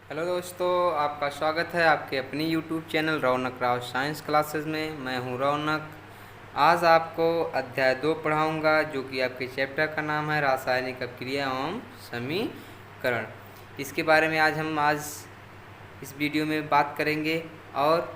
Hello दोस्तों, आपका स्वागत है आपके अपनी यूट्यूब चैनल रौनक राव साइंस क्लासेस में। मैं हूं रौनक। आज आपको अध्याय 2 पढ़ाऊंगा, जो कि आपके चैप्टर का नाम है रासायनिक अभिक्रिया एवं समीकरण। इसके बारे में आज इस वीडियो में बात करेंगे। और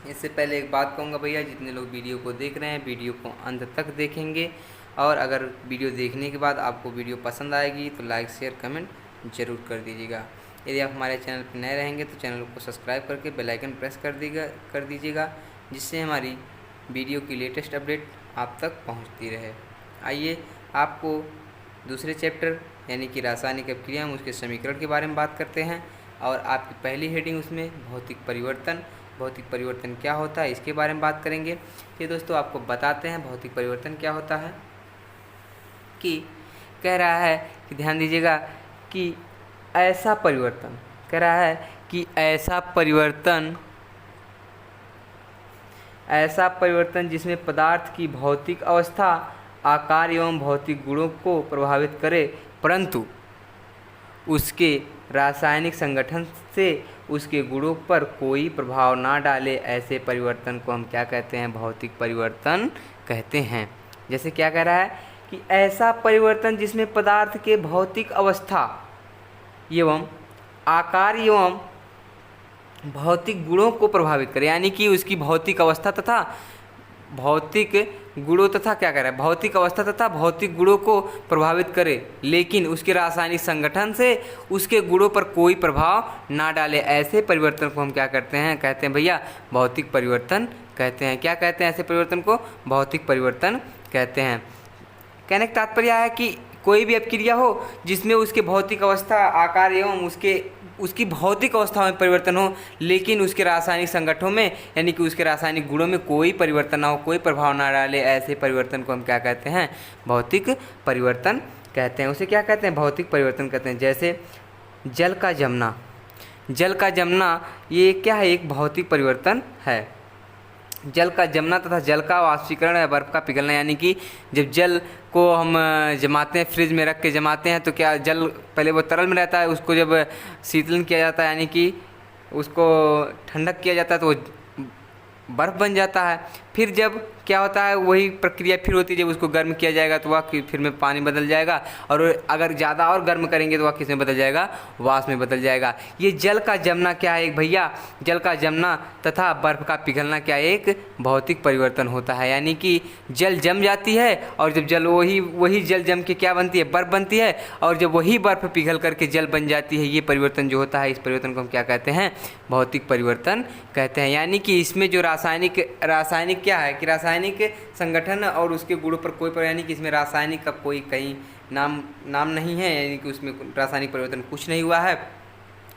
इससे पहले एक बात कहूँगा भैया, जितने लोग वीडियो को देख रहे हैं वीडियो को अंत तक देखेंगे, और अगर वीडियो देखने के बाद आपको वीडियो पसंद आएगी तो लाइक शेयर कमेंट ज़रूर कर दीजिएगा। यदि आप हमारे चैनल पर नए रहेंगे तो चैनल को सब्सक्राइब करके बेल आइकन प्रेस कर दीजिएगा, जिससे हमारी वीडियो की लेटेस्ट अपडेट आप तक पहुंचती रहे। आइए आपको दूसरे चैप्टर यानी कि रासायनिक अभिक्रिया में उसके समीकरण के बारे में बात करते हैं। और आपकी पहली हेडिंग उसमें भौतिक परिवर्तन क्या होता है इसके बारे में बात करेंगे। ये दोस्तों आपको बताते हैं भौतिक परिवर्तन क्या होता है। कि कह रहा है कि ध्यान दीजिएगा कि ऐसा परिवर्तन कह रहा है कि ऐसा परिवर्तन जिसमें पदार्थ की भौतिक अवस्था, आकार एवं भौतिक गुणों को प्रभावित करे, परंतु उसके रासायनिक संगठन से उसके गुणों पर कोई प्रभाव ना डाले, ऐसे परिवर्तन को हम क्या कहते हैं? भौतिक परिवर्तन कहते हैं। जैसे क्या कह रहा है कि ऐसा परिवर्तन जिसमें पदार्थ के भौतिक अवस्था एवं आकार एवं भौतिक गुणों को प्रभावित करे, यानी कि उसकी भौतिक अवस्था तथा भौतिक गुणों तथा क्या कह रहा है? भौतिक अवस्था तथा भौतिक गुणों को प्रभावित करे, लेकिन उसके रासायनिक संगठन से उसके गुणों पर कोई प्रभाव ना डाले, ऐसे परिवर्तन को हम क्या करते हैं? कहते हैं भैया भौतिक परिवर्तन कहते हैं। क्या कहते हैं? ऐसे परिवर्तन को भौतिक परिवर्तन कहते हैं। कहने का तात्पर्य है कि कोई भी अभिक्रिया हो जिसमें उसके भौतिक अवस्था, आकार एवं उसकी भौतिक अवस्था में परिवर्तन हो, लेकिन उसके रासायनिक संगठनों में यानी कि उसके रासायनिक गुणों में कोई परिवर्तन ना हो, कोई प्रभाव ना डाले, ऐसे परिवर्तन को हम क्या कहते हैं? भौतिक परिवर्तन कहते हैं। उसे क्या कहते हैं? भौतिक परिवर्तन कहते हैं। जैसे जल का जमना ये क्या है? एक भौतिक परिवर्तन है। जल का जमना तथा जल का वाष्पीकरण या बर्फ़ का पिघलना, यानी कि जब जल को हम जमाते हैं, फ्रिज में रख के जमाते हैं, तो क्या जल पहले वो तरल में रहता है, उसको जब शीतलन किया जाता है यानी कि उसको ठंडक किया जाता है तो वो बर्फ़ बन जाता है। फिर जब क्या होता है, वही प्रक्रिया फिर होती है, जब उसको गर्म किया जाएगा तो वह फिर में पानी बदल जाएगा, और अगर ज़्यादा और गर्म करेंगे तो वह किस में बदल जाएगा? वाष्प में बदल जाएगा। ये जल का जमना क्या है? एक भैया जल का जमना तथा बर्फ़ का पिघलना क्या एक भौतिक परिवर्तन होता है। यानी कि जल जम जाती है, और जब जल वही जल जम के क्या बनती है? बर्फ़ बनती है, और जब वही बर्फ़ पिघल करके जल बन जाती है, ये परिवर्तन जो होता है, इस परिवर्तन को हम क्या कहते हैं? भौतिक परिवर्तन कहते हैं। यानी कि इसमें जो रासायनिक क्या है कि रासायनिक संगठन और उसके गुणों पर कोई यानी कि इसमें रासायनिक का कोई कहीं नाम नहीं है, यानी कि उसमें रासायनिक परिवर्तन कुछ नहीं हुआ है।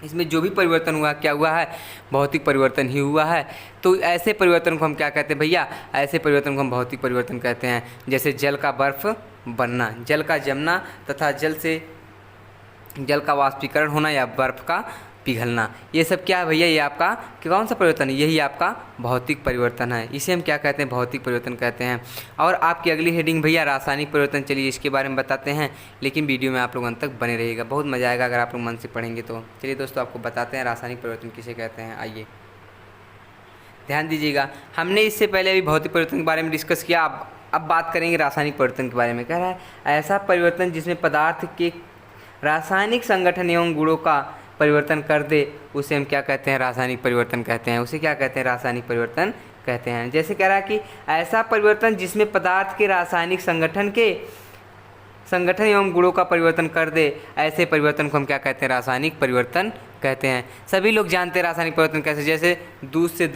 इसमें जो भी परिवर्तन हुआ क्या हुआ है? भौतिक परिवर्तन ही हुआ है। तो ऐसे परिवर्तन को हम क्या कहते हैं भैया? ऐसे परिवर्तन को हम भौतिक परिवर्तन कहते हैं। जैसे जल का बर्फ़ बनना, जल का जमना तथा जल का वाष्पीकरण होना या बर्फ़ का पिघलना, ये सब क्या है भैया? ये आपका कौन सा परिवर्तन है? यही आपका भौतिक परिवर्तन है। इसे हम क्या कहते हैं? भौतिक परिवर्तन कहते हैं। और आपकी अगली हेडिंग भैया रासायनिक परिवर्तन, चलिए इसके बारे में बताते हैं, लेकिन वीडियो में आप लोग अंत तक बने रहिएगा, बहुत मज़ा आएगा अगर आप लोग मन से पढ़ेंगे तो। चलिए दोस्तों आपको बताते हैं रासायनिक परिवर्तन किसे कहते हैं। आइए ध्यान दीजिएगा, हमने इससे पहले अभी भौतिक परिवर्तन के बारे में डिस्कस किया, अब बात करेंगे रासायनिक परिवर्तन के बारे में। कह रहा है ऐसा परिवर्तन जिसमें पदार्थ के रासायनिक संगठन एवं गुणों का परिवर्तन कर दे, उसे हम क्या कहते हैं? रासायनिक परिवर्तन कहते हैं। उसे क्या कहते हैं? रासायनिक परिवर्तन कहते हैं। जैसे कह रहा है कि ऐसा परिवर्तन जिसमें पदार्थ के रासायनिक संगठन एवं गुणों का परिवर्तन कर दे, ऐसे परिवर्तन को हम क्या कहते हैं? रासायनिक परिवर्तन कहते हैं। सभी लोग जानते हैं रासायनिक परिवर्तन कैसे। जैसे दूध से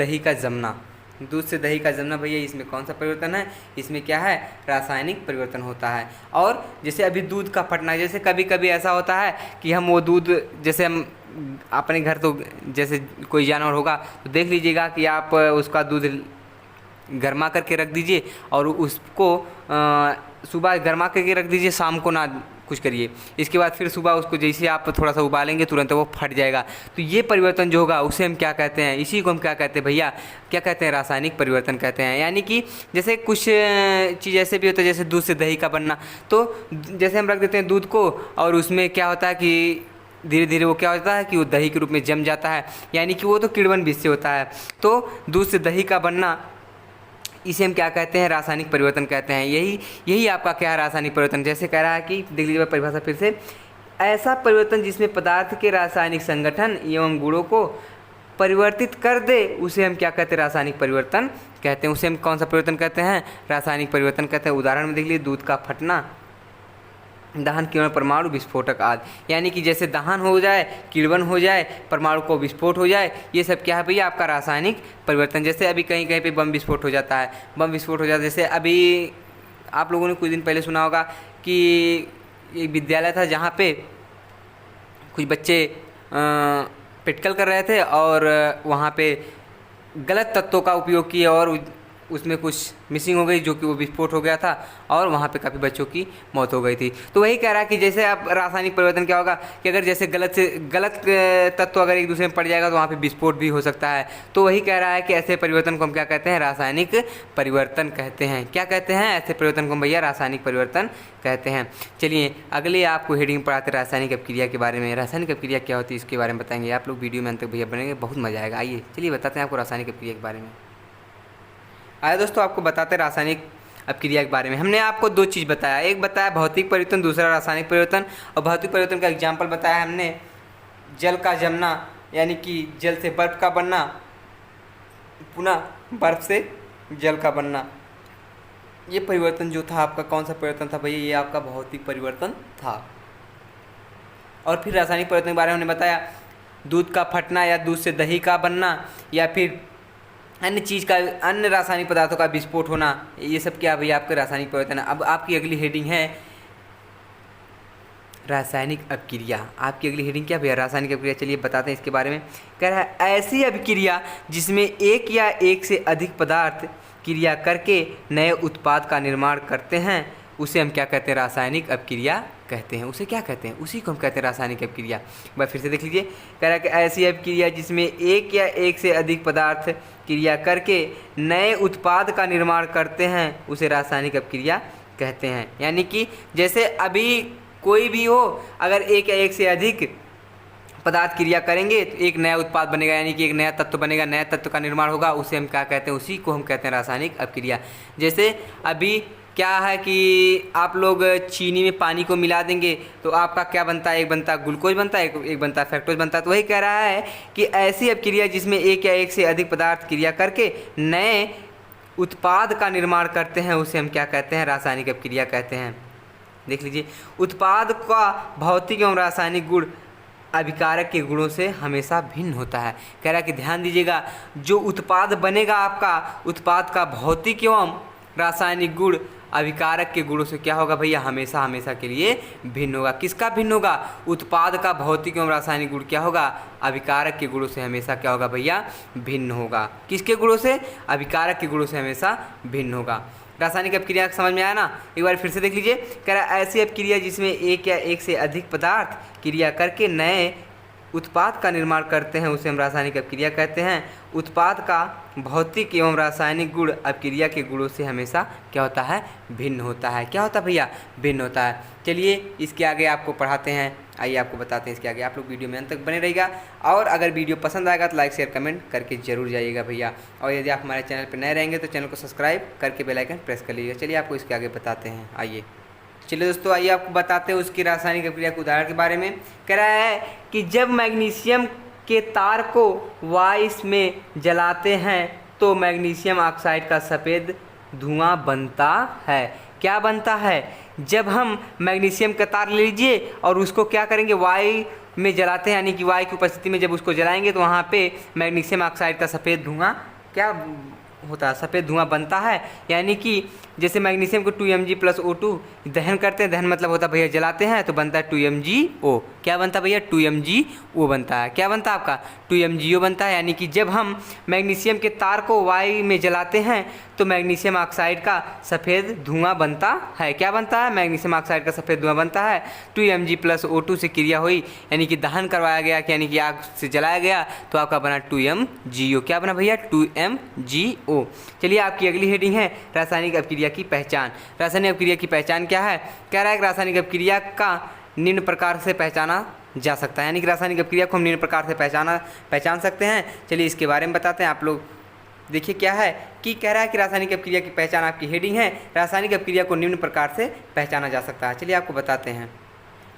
दही का जमना भैया, इसमें कौन सा परिवर्तन है? इसमें क्या है? रासायनिक परिवर्तन होता है। और जैसे अभी दूध का फटना, जैसे कभी कभी ऐसा होता है कि हम वो दूध, जैसे हम अपने घर तो जैसे कोई जानवर होगा तो देख लीजिएगा कि आप उसका दूध गर्मा करके रख दीजिए, और उसको सुबह गर्मा करके रख दीजिए, शाम को ना कुछ करिए। इसके बाद फिर सुबह उसको जैसे आप थोड़ा सा उबालेंगे तुरंत वो फट जाएगा। तो ये परिवर्तन जो होगा उसे हम क्या कहते हैं? इसी को हम क्या कहते हैं भैया? क्या कहते हैं? रासायनिक परिवर्तन कहते हैं। यानी कि जैसे कुछ चीज़ ऐसे भी होता है, जैसे दूध से दही का बनना, तो जैसे हम रख देते हैं दूध को, और उसमें क्या होता है कि धीरे धीरे वो क्या होता है कि वो दही के रूप में जम जाता है, यानी कि वो तो किण्वन बीज से होता है। तो दूध से दही का बनना, इसे हम क्या कहते हैं, रासायनिक परिवर्तन कहते हैं। यही आपका क्या है, रासायनिक परिवर्तन। जैसे कह रहा है कि देख लीजिए परिभाषा फिर से, ऐसा परिवर्तन जिसमें पदार्थ के रासायनिक संगठन एवं गुणों को परिवर्तित कर दे, उसे हम क्या कहते हैं, रासायनिक परिवर्तन कहते हैं। उसे हम कौन सा परिवर्तन कहते हैं, रासायनिक परिवर्तन कहते हैं। उदाहरण में देख लीजिए, दूध का फटना, दहन, किण्वन, परमाणु विस्फोटक आदि। यानी कि जैसे दहन हो जाए, किण्वन हो जाए, परमाणु को विस्फोट हो जाए, ये सब क्या है भैया, आपका रासायनिक परिवर्तन। जैसे अभी कहीं कहीं पे बम विस्फोट हो जाता है, बम विस्फोट हो जाता है। जैसे अभी आप लोगों ने कुछ दिन पहले सुना होगा कि एक विद्यालय था जहाँ पे कुछ बच्चे प्रैक्टिकल कर रहे थे और वहाँ पे गलत तत्वों का उपयोग किया और उसमें कुछ मिसिंग हो गई, जो कि वो विस्फोट हो गया था और वहाँ पे काफ़ी बच्चों की मौत हो गई थी। तो वही कह रहा है कि जैसे आप रासायनिक परिवर्तन क्या होगा कि अगर जैसे गलत तत्व अगर एक दूसरे में पड़ जाएगा तो वहाँ पे विस्फोट भी हो सकता है। तो वही कह रहा है कि ऐसे परिवर्तन को हम क्या कहते हैं, रासायनिक परिवर्तन कहते हैं। क्या कहते हैं, ऐसे परिवर्तन को हम भैया रासायनिक परिवर्तन कहते हैं। चलिए अगले आपको हेडिंग पढ़ाते हैं रासायनिक अपक्रिया के बारे में। रासायनिक अपक्रिया क्या होती है इसके बारे में बताएंगे। आप लोग वीडियो में अंत तक भैया बनेंगे, बहुत मजा आएगा। आइए चलिए बताते हैं आपको रासायनिक अपक्रिया के बारे में। आइए दोस्तों आपको बताते हैं रासायनिक अपक्रिया के बारे में। हमने आपको दो चीज़ बताया, एक बताया भौतिक परिवर्तन, दूसरा रासायनिक परिवर्तन। और भौतिक परिवर्तन का एग्जाम्पल बताया हमने जल का जमना, यानी कि जल से बर्फ का बनना, पुनः बर्फ से जल का बनना। ये परिवर्तन जो था आपका कौन सा परिवर्तन था भैया, ये आपका भौतिक परिवर्तन था। और फिर रासायनिक परिवर्तन के बारे में हमने बताया दूध का फटना या दूध से दही का बनना या फिर अन्य चीज़ का, अन्य रासायनिक पदार्थों का विस्फोट होना। ये सब क्या भैया आपके रासायनिक परिवर्तन है। अब आपकी अगली हेडिंग है रासायनिक अपक्रिया। आपकी अगली हेडिंग क्या भैया, रासायनिक अपक्रिया। चलिए बताते हैं इसके बारे में। कह रहा है ऐसी अपक्रिया जिसमें एक या एक से अधिक पदार्थ क्रिया करके नए उत्पाद का निर्माण करते हैं, उसे हम क्या कहते हैं, रासायनिक अपक्रिया कहते हैं। उसे क्या कहते हैं, उसी को हम कहते हैं रासायनिक अपक्रिया। एक बार फिर से देख लीजिए, कह रहा है कि ऐसी अपक्रिया जिसमें एक या एक से अधिक पदार्थ क्रिया करके नए उत्पाद का निर्माण करते हैं, उसे रासायनिक अपक्रिया कहते हैं। यानी कि जैसे अभी कोई भी हो, अगर एक या एक से अधिक पदार्थ क्रिया करेंगे तो एक नया उत्पाद बनेगा, यानी कि एक नया तत्व बनेगा, नया तत्व का निर्माण होगा, उसे हम क्या कहते हैं, उसी को हम कहते हैं रासायनिक अपक्रिया। जैसे अभी क्या है कि आप लोग चीनी में पानी को मिला देंगे तो आपका क्या बनता है, एक बनता है ग्लूकोज बनता है, एक बनता है फ्रक्टोज बनता है। तो वही कह रहा है कि ऐसी अपक्रिया जिसमें एक या एक से अधिक पदार्थ क्रिया करके नए उत्पाद का निर्माण करते हैं, उसे हम क्या कहते हैं, रासायनिक अपक्रिया कहते हैं। देख लीजिए, उत्पाद का भौतिक एवं रासायनिक गुण अभिकारक के गुणों से हमेशा भिन्न होता है। कह रहा है कि ध्यान दीजिएगा, जो उत्पाद बनेगा आपका, उत्पाद का भौतिक एवं रासायनिक गुण अभिकारक के गुणों से क्या होगा भैया, हमेशा हमेशा के लिए भिन्न होगा। किसका भिन्न होगा, उत्पाद का भौतिक एवं रासायनिक गुण क्या होगा, अभिकारक के गुणों से हमेशा क्या होगा भैया, भिन्न होगा। किसके गुणों से, अभिकारक के गुणों से हमेशा भिन्न होगा। रासायनिक अपक्रिया समझ में आया ना। एक बार फिर से देख लीजिए, कह रहा है ऐसी अपक्रिया जिसमें एक या एक से अधिक पदार्थ क्रिया करके नए उत्पाद का निर्माण करते हैं, उसे हम रासायनिक अपक्रिया कहते हैं। उत्पाद का भौतिक एवं रासायनिक गुण अपक्रिया के गुणों से हमेशा क्या होता है, भिन्न होता है। क्या होता है भैया, भिन्न होता है। चलिए इसके आगे आपको पढ़ाते हैं, आइए आपको बताते हैं इसके आगे। आप लोग वीडियो में अंत तक बने रहिएगा और अगर वीडियो पसंद आएगा तो लाइक शेयर कमेंट करके जरूर जाइएगा भैया। और यदि आप हमारे चैनल पर नए रहेंगे तो चैनल को सब्सक्राइब करके बेल आइकन प्रेस कर लीजिएगा। चलिए आपको इसके आगे बताते हैं, आइए। चलिए दोस्तों, आइए आपको बताते हैं उसकी रासायनिक अपक्रिया के उदाहरण के बारे में। कह रहा है कि जब मैग्नीशियम के तार को वाइस में जलाते हैं तो मैग्नीशियम ऑक्साइड का सफ़ेद धुआं बनता है। क्या बनता है, जब हम मैग्नीशियम का तार ले लीजिए और उसको क्या करेंगे, वायु में जलाते हैं, यानी कि वायु की उपस्थिति में जब उसको जलाएंगे तो वहाँ पे मैग्नीशियम ऑक्साइड का सफ़ेद धुआं क्या होता है, सफ़ेद धुआं बनता है। यानी कि जैसे मैग्नीशियम को 2Mg+O2 दहन करते हैं, दहन मतलब होता है भैया जलाते हैं, तो बनता है 2MgO। क्या बनता है भैया, 2MgO बनता है। क्या बनता है आपका, 2MgO बनता है। यानी कि जब हम मैग्नीशियम के तार को वायु में जलाते हैं तो मैग्नीशियम ऑक्साइड का सफ़ेद धुआं बनता है। क्या बनता है, मैग्नीशियम ऑक्साइड का सफ़ेद धुआं बनता है। 2Mg+O2 से क्रिया हुई, यानी कि दहन करवाया गया, यानी कि आग से जलाया गया, तो आपका बना 2MgO। क्या बना भैया, 2MgO। चलिए आपकी अगली हेडिंग है रासायनिक अपक्रिया की पहचान। रासायनिक अपक्रिया की पहचान क्या है, कह रहा है कि रासायनिक अपक्रिया का निम्न प्रकार से पहचाना जा सकता है। यानी कि रासायनिक अपक्रिया को हम निम्न प्रकार से पहचान सकते हैं। चलिए इसके बारे में बताते हैं। आप लोग देखिए क्या है कि कह रहा है कि रासायनिक अपक्रिया की पहचान, आपकी हेडिंग है रासायनिक अपक्रिया को निम्न प्रकार से पहचाना जा सकता है। चलिए आपको बताते हैं।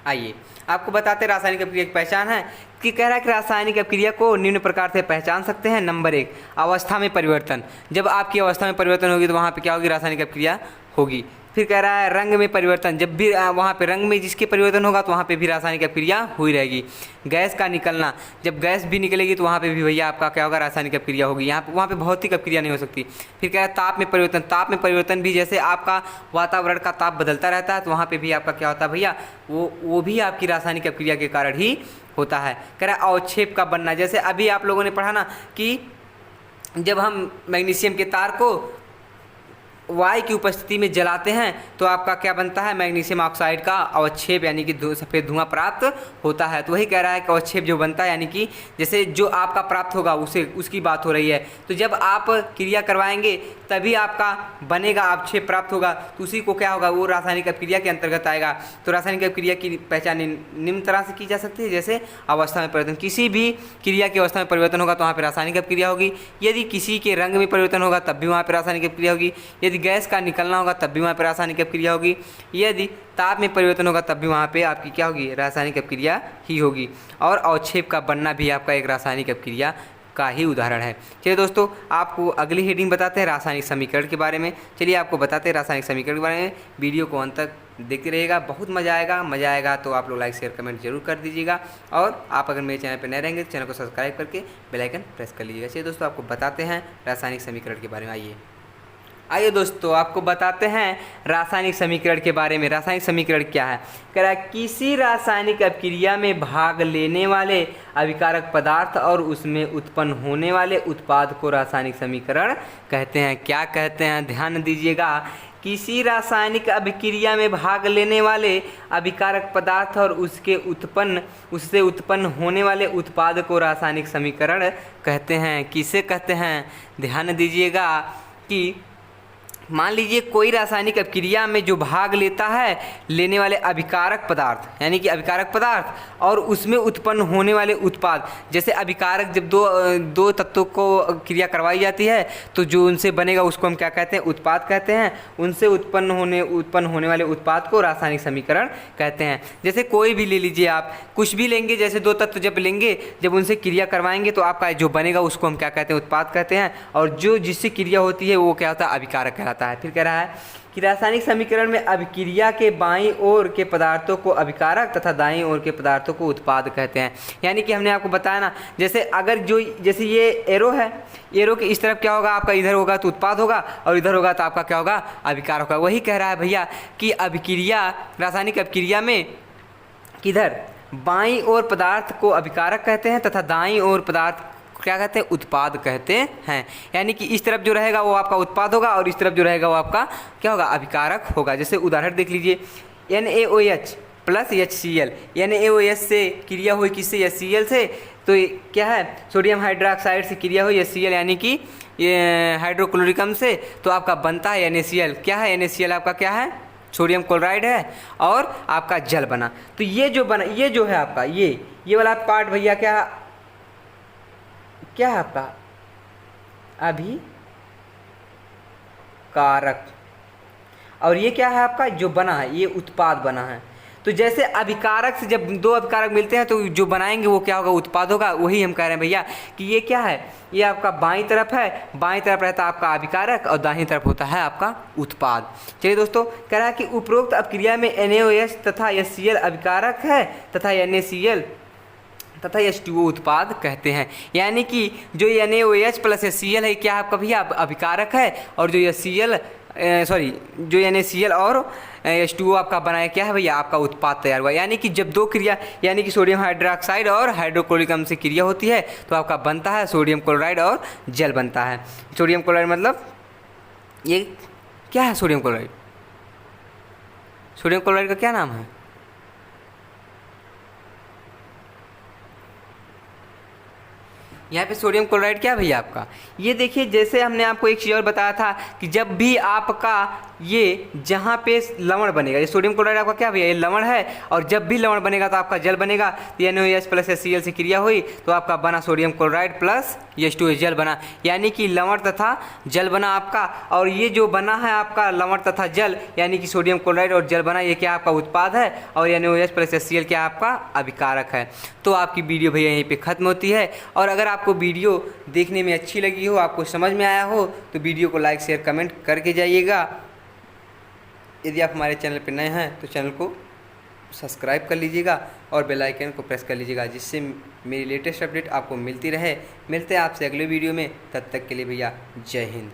आइए आपको बताते हैं रासायनिक अपक्रिया की पहचान है कि कह रहा है कि रासायनिक अपक्रिया को निम्न प्रकार से पहचान सकते हैं। नंबर 1, अवस्था में परिवर्तन। जब आपकी अवस्था में परिवर्तन होगी तो वहाँ पे क्या होगी, रासायनिक अपक्रिया होगी। फिर कह रहा है रंग में परिवर्तन, जब भी वहाँ पे रंग में जिसके परिवर्तन होगा तो वहाँ पे भी रासायनिक अपक्रिया हुई रहेगी। गैस का निकलना, जब गैस भी निकलेगी तो वहाँ पे भी भैया आपका क्या होगा, रासायनिक अपक्रिया होगी। यहाँ पे वहाँ पे भौतिक अपक्रिया नहीं हो सकती। फिर कह रहा है ताप में परिवर्तन। ताप में परिवर्तन भी जैसे आपका वातावरण का ताप बदलता रहता है तो वहाँ पर भी आपका क्या होता है भैया, वो भी आपकी रासायनिक अपक्रिया के कारण ही होता है। कह रहा है अवक्षेप का बनना, जैसे अभी आप लोगों ने पढ़ा ना कि जब हम मैग्नीशियम के तार को वायु की उपस्थिति में जलाते हैं तो आपका क्या बनता है, मैग्नीशियम ऑक्साइड का अवक्षेप यानी कि सफ़ेद धुआं प्राप्त होता है। तो वही कह रहा है कि अवक्षेप जो बनता है यानी कि जैसे जो आपका प्राप्त होगा उसकी बात हो रही है। तो जब आप क्रिया करवाएंगे तभी आपका बनेगा, अवक्षेप प्राप्त होगा, तो उसी को क्या होगा, वो रासायनिक अपक्रिया के अंतर्गत आएगा। तो रासायनिक अपक्रिया की पहचान निम्न तरह से की जा सकती है, जैसे अवस्था में परिवर्तन। किसी भी क्रिया की अवस्था में परिवर्तन होगा तो वहाँ पर रासायनिक अपक्रिया होगी। यदि किसी के रंग में परिवर्तन होगा तब भी वहाँ पर रासायनिक अपक्रिया होगी। यदि गैस का निकलना होगा तब भी वहाँ पर रासायनिक अपक्रिया होगी। यदि ताप में परिवर्तन होगा तब भी वहाँ पे आपकी क्या होगी, रासायनिक अपक्रिया ही होगी। और अवक्षेप का बनना भी आपका एक रासायनिक अपक्रिया का ही उदाहरण है। चलिए दोस्तों आपको अगली हेडिंग बताते हैं रासायनिक समीकरण के बारे में। चलिए आपको बताते हैं रासायनिक समीकरण के बारे में। वीडियो को अंत तक देखते रहिएगा, बहुत मज़ा आएगा तो आप लोग लाइक शेयर कमेंट जरूर कर दीजिएगा। और आप अगर मेरे चैनल पर नए रहेंगे तो चैनल को सब्सक्राइब करके बेल आइकन प्रेस कर लीजिएगा। चलिए दोस्तों आपको बताते हैं रासायनिक समीकरण के बारे में। आइए दोस्तों आपको बताते हैं रासायनिक समीकरण के बारे में। रासायनिक समीकरण क्या है, कह रहा है किसी रासायनिक अपक्रिया में भाग लेने वाले अभिकारक पदार्थ और उसमें उत्पन्न होने वाले उत्पाद को रासायनिक समीकरण कहते हैं। क्या कहते हैं, ध्यान दीजिएगा। किसी रासायनिक अभिक्रिया में भाग लेने वाले अभिकारक पदार्थ और उससे उत्पन्न होने वाले उत्पाद को रासायनिक समीकरण कहते हैं। किसे कहते हैं, ध्यान दीजिएगा कि मान लीजिए कोई रासायनिक अपक्रिया में जो भाग लेने वाले अभिकारक पदार्थ यानी कि अभिकारक पदार्थ और उसमें उत्पन्न होने वाले उत्पाद, जैसे अभिकारक जब दो तत्वों को क्रिया करवाई जाती है तो जो उनसे बनेगा उसको हम क्या कहते हैं, उत्पाद कहते हैं। उनसे उत्पन्न होने वाले उत्पाद को रासायनिक समीकरण कहते हैं। जैसे कोई भी ले लीजिए, आप कुछ भी लेंगे, जैसे दो तत्व जब लेंगे, जब उनसे क्रिया करवाएंगे तो आपका जो बनेगा उसको हम क्या कहते हैं, उत्पाद कहते हैं। और जो जिससे क्रिया होती है वो क्या होता है, अभिकारक कहलाता है। फिर कह रहा है कि रासायनिक समीकरण में अभिक्रिया के बाईं ओर के पदार्थों को अभिकारक तथा दाईं ओर के पदार्थों को उत्पाद कहते हैं। यानी कि हमने आपको बताया ना, जैसे ये एरो है, एरो के इस तरफ क्या होगा, आपका इधर होगा तो उत्पाद होगा और इधर होगा तो आपका क्या होगा, अभिकारक होगा। वही कह रहा है भैया कि रासायनिक अपक्रिया में किधर बाईं ओर पदार्थ को अभिकारक कहते हैं तथा दाईं ओर पदार्थ क्या कहते हैं, उत्पाद कहते हैं। यानी कि इस तरफ जो रहेगा वो आपका उत्पाद होगा और इस तरफ जो रहेगा वो आपका क्या होगा, अभिकारक होगा। जैसे उदाहरण देख लीजिए, NaOH प्लस HCl। NaOH से क्रिया हुई किससे, HCl से, तो क्या है, सोडियम हाइड्रोक्साइड से क्रिया हुई HCl यानी कि ये हाइड्रोक्लोरिकम से, तो आपका बनता है NaCl। क्या है, NaCl आपका क्या है, सोडियम क्लोराइड है और आपका जल बना। तो ये जो है आपका ये वाला पार्ट भैया क्या है आपका, अभिकारक। और ये क्या है आपका, जो बना है, ये उत्पाद बना है। तो जैसे अभिकारक से जब दो अभिकारक मिलते हैं तो जो बनाएंगे वो क्या होगा, उत्पाद होगा। वही हम कह रहे हैं भैया कि ये क्या है, ये आपका बाईं तरफ है, बाईं तरफ रहता है आपका अभिकारक और दाहिनी तरफ होता है आपका उत्पाद। चलिए दोस्तों, कह रहा है कि उपरोक्त अपक्रिया में NaOH तथा HCl अभिकारक है तथा NaCl तथा H2O उत्पाद कहते हैं। यानी कि जो NaOH प्लस HCl है क्या आपका भैया, अभिकारक है, और जो जो NaCl और H2O आपका बनाया क्या है भैया, आपका उत्पाद तैयार हुआ। यानी कि जब दो क्रिया यानी कि सोडियम हाइड्रोक्साइड और हाइड्रोक्लोरिकम से क्रिया होती है तो आपका बनता है सोडियम क्लोराइड और जल बनता है। सोडियम क्लोराइड मतलब ये क्या है, सोडियम क्लोराइड का क्या नाम है, यहाँ पे सोडियम क्लोराइड क्या भैया आपका, ये देखिए, जैसे हमने आपको एक चीज़ और बताया था कि जब भी आपका ये जहाँ पे लवण बनेगा, ये सोडियम क्लोराइड आपका क्या भैया, ये लवण है, और जब भी लवण बनेगा तो आपका जल बनेगा। तो NaOH प्लस HCl से क्रिया हुई तो आपका बना सोडियम क्लोराइड प्लस H2O जल बना, यानी कि लवण तथा जल बना आपका। और ये जो बना है आपका लवण तथा जल यानी कि सोडियम क्लोराइड और जल बना, ये क्या आपका उत्पाद है, और NaOH प्लस HCl क्या आपका अभिकारक है। तो आपकी वीडियो भैया यहीं पे ख़त्म होती है। और अगर आपको वीडियो देखने में अच्छी लगी हो, आपको समझ में आया हो, तो वीडियो को लाइक शेयर कमेंट करके जाइएगा। यदि आप हमारे चैनल पर नए हैं तो चैनल को सब्सक्राइब कर लीजिएगा और बेल आइकन को प्रेस कर लीजिएगा, जिससे मेरी लेटेस्ट अपडेट आपको मिलती रहे। मिलते हैं आपसे अगले वीडियो में, तब तक के लिए भैया जय हिंद।